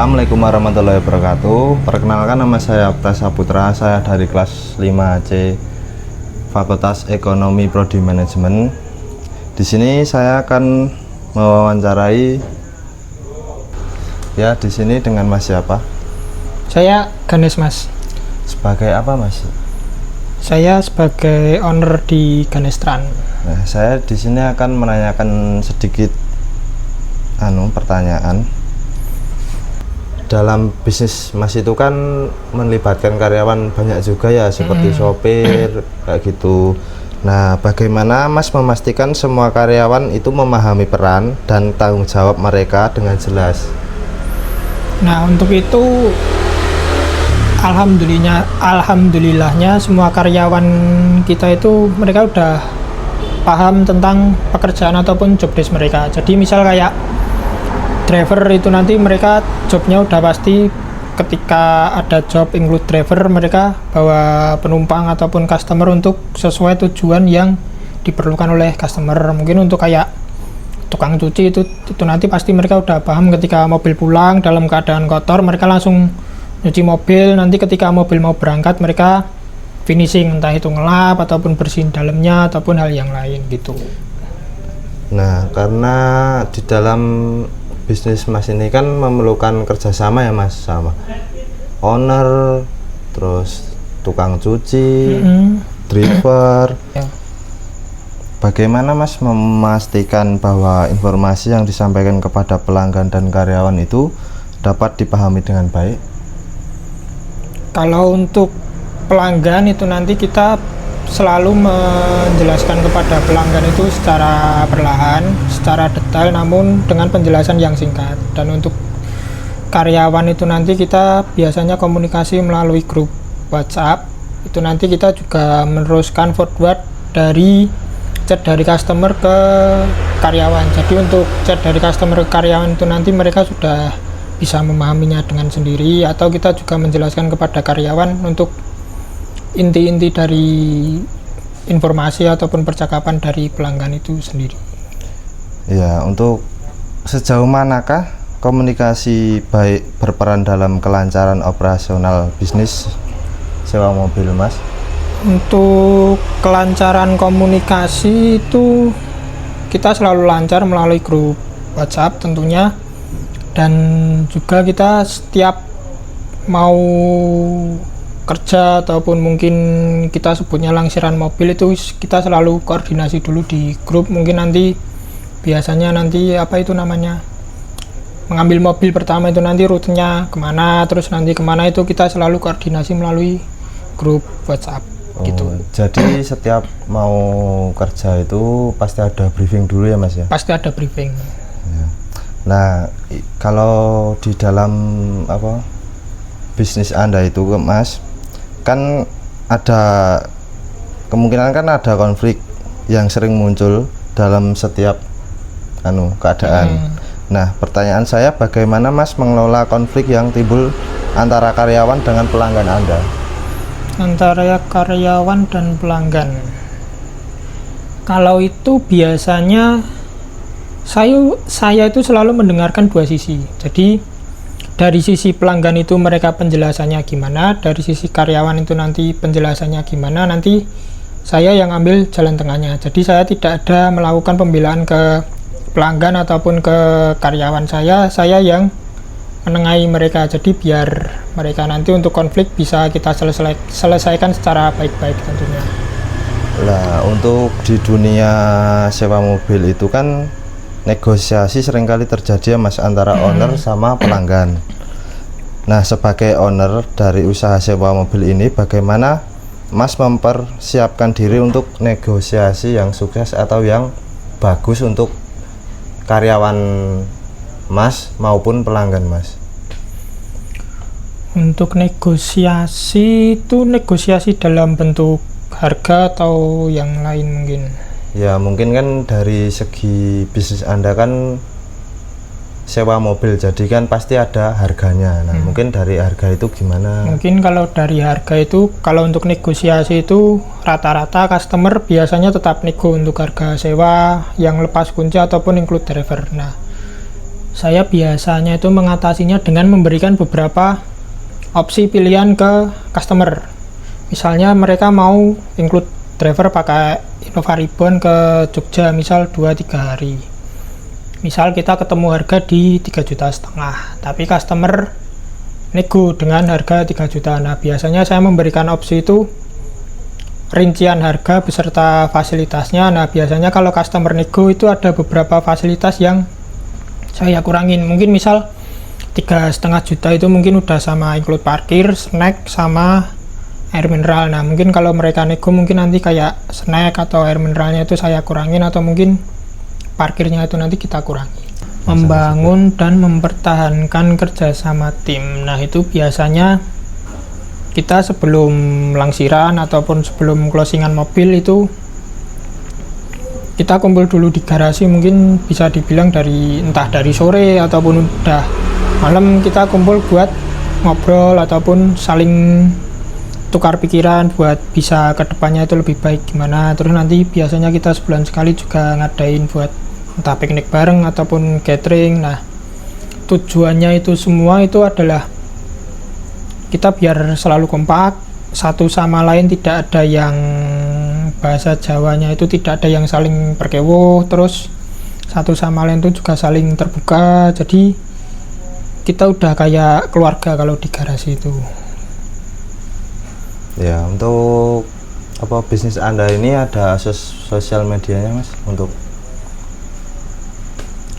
Assalamualaikum warahmatullahi wabarakatuh. Perkenalkan, nama saya Apta Saputra. Saya dari kelas 5C Fakultas Ekonomi Prodi Manajemen. Di sini saya akan mewawancarai di sini dengan Mas siapa? Saya Ganes, Mas. Sebagai apa, Mas? Saya sebagai owner di Ganestran. Nah, saya di sini akan menanyakan sedikit pertanyaan. Dalam bisnis Mas itu kan melibatkan karyawan banyak juga ya, seperti sopir kayak gitu. Nah, bagaimana Mas memastikan semua karyawan itu memahami peran dan tanggung jawab mereka dengan jelas? Nah, untuk itu alhamdulillahnya semua karyawan kita itu mereka udah paham tentang pekerjaan ataupun job desk mereka. Jadi misal kayak driver itu nanti mereka jobnya udah pasti, ketika ada job include driver, mereka bawa penumpang ataupun customer untuk sesuai tujuan yang diperlukan oleh customer. Mungkin untuk kayak tukang cuci itu nanti pasti mereka udah paham, ketika mobil pulang dalam keadaan kotor mereka langsung nyuci mobil. Nanti ketika mobil mau berangkat mereka finishing, entah itu ngelap ataupun bersihin dalamnya ataupun hal yang lain gitu. Nah, karena di dalam bisnis Mas ini kan memerlukan kerjasama ya Mas, sama owner, terus tukang cuci, driver. Bagaimana Mas memastikan bahwa informasi yang disampaikan kepada pelanggan dan karyawan itu dapat dipahami dengan baik? Kalau untuk pelanggan itu nanti kita selalu menjelaskan kepada pelanggan itu secara perlahan, secara detail, namun dengan penjelasan yang singkat. Dan untuk karyawan itu nanti kita biasanya komunikasi melalui grup WhatsApp. Itu nanti kita juga meneruskan forward dari chat dari customer ke karyawan. Jadi untuk chat dari customer ke karyawan itu nanti mereka sudah bisa memahaminya dengan sendiri, atau kita juga menjelaskan kepada karyawan untuk inti-inti dari informasi ataupun percakapan dari pelanggan itu sendiri. Ya, untuk sejauh manakah komunikasi baik berperan dalam kelancaran operasional bisnis sewa mobil, Mas? Untuk kelancaran komunikasi itu kita selalu lancar melalui grup WhatsApp tentunya, dan juga kita setiap mau kerja ataupun mungkin kita sebutnya langsiran mobil itu kita selalu koordinasi dulu di grup. Mungkin nanti biasanya nanti mengambil mobil pertama itu nanti rutenya kemana, terus nanti kemana, itu kita selalu koordinasi melalui grup WhatsApp. Gitu. Jadi setiap mau kerja itu pasti ada briefing dulu ya Mas ya? Pasti ada briefing ya. Nah, kalau di dalam bisnis Anda itu Mas, kan ada kemungkinan kan ada konflik yang sering muncul dalam setiap keadaan. Nah, pertanyaan saya, bagaimana Mas mengelola konflik yang timbul antara karyawan dengan pelanggan Anda? Antara karyawan dan pelanggan, kalau itu biasanya saya itu selalu mendengarkan dua sisi. Jadi dari sisi pelanggan itu mereka penjelasannya gimana, dari sisi karyawan itu nanti penjelasannya gimana, nanti saya yang ambil jalan tengahnya. Jadi saya tidak ada melakukan pembelaan ke pelanggan ataupun ke karyawan, saya yang menengahi mereka. Jadi biar mereka nanti untuk konflik bisa kita selesaikan secara baik-baik tentunya. Nah, untuk di dunia sewa mobil itu kan negosiasi seringkali terjadi ya Mas, antara owner sama pelanggan. Nah, sebagai owner dari usaha sewa mobil ini, bagaimana Mas mempersiapkan diri untuk negosiasi yang sukses atau yang bagus untuk karyawan Mas maupun pelanggan Mas? Untuk negosiasi itu negosiasi dalam bentuk harga atau yang lain mungkin? Ya, mungkin kan dari segi bisnis Anda kan sewa mobil, jadi kan pasti ada harganya. Nah, mungkin dari harga itu gimana? Mungkin kalau dari harga itu, kalau untuk negosiasi itu rata-rata customer biasanya tetap nego untuk harga sewa yang lepas kunci ataupun include driver. Nah, Saya biasanya itu mengatasinya dengan memberikan beberapa opsi pilihan ke customer. Misalnya mereka mau include driver pakai Innova Reborn ke Jogja misal 2-3 hari. Misal kita ketemu harga di 3,5 juta, tapi customer nego dengan harga 3 juta. Nah, biasanya saya memberikan opsi itu rincian harga beserta fasilitasnya. Nah, biasanya kalau customer nego itu ada beberapa fasilitas yang saya kurangin. Mungkin misal 3,5 juta itu mungkin udah sama include parkir, snack, sama air mineral. Nah, mungkin kalau mereka nego mungkin nanti kayak snack atau air mineralnya itu saya kurangin, atau mungkin parkirnya itu nanti kita kurangi. Membangun dan mempertahankan kerjasama tim. Nah, itu biasanya kita sebelum langsiran ataupun sebelum closingan mobil itu kita kumpul dulu di garasi, mungkin bisa dibilang entah dari sore ataupun udah malam, kita kumpul buat ngobrol ataupun saling tukar pikiran buat bisa kedepannya itu lebih baik gimana. Terus nanti biasanya kita sebulan sekali juga ngadain buat entah piknik bareng ataupun gathering. Nah, tujuannya itu semua itu adalah kita biar selalu kompak, satu sama lain, tidak ada yang bahasa Jawanya itu tidak ada yang saling perkewo, terus satu sama lain itu juga saling terbuka. Jadi kita udah kayak keluarga kalau di garasi itu. Ya, untuk bisnis Anda ini ada sosial medianya, Mas? Untuk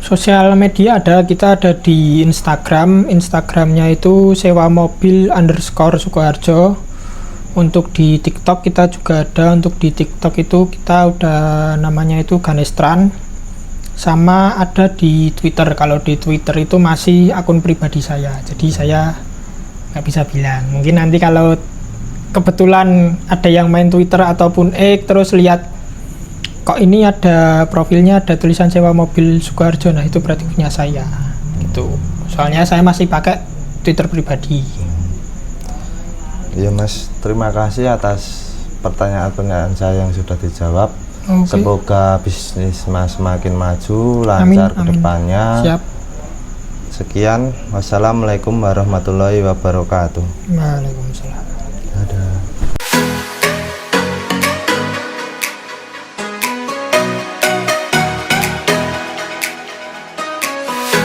sosial media kita ada di Instagramnya itu sewa mobil _Sukoharjo. Untuk di TikTok kita juga ada. Untuk di TikTok itu kita udah namanya itu Ganestran, sama ada di Twitter. Kalau di Twitter itu masih akun pribadi saya, jadi saya nggak bisa bilang. Mungkin nanti kalau kebetulan ada yang main Twitter ataupun terus lihat kok ini ada profilnya ada tulisan sewa mobil Sukoharjo, nah itu berarti punya saya gitu. Soalnya saya masih pakai Twitter pribadi. Iya, Mas, terima kasih atas pertanyaan-pertanyaan saya yang sudah dijawab. Okay. Semoga bisnis Mas semakin maju, lancar ke depannya. Siap. Sekian, wassalamualaikum warahmatullahi wabarakatuh. Waalaikumsalam.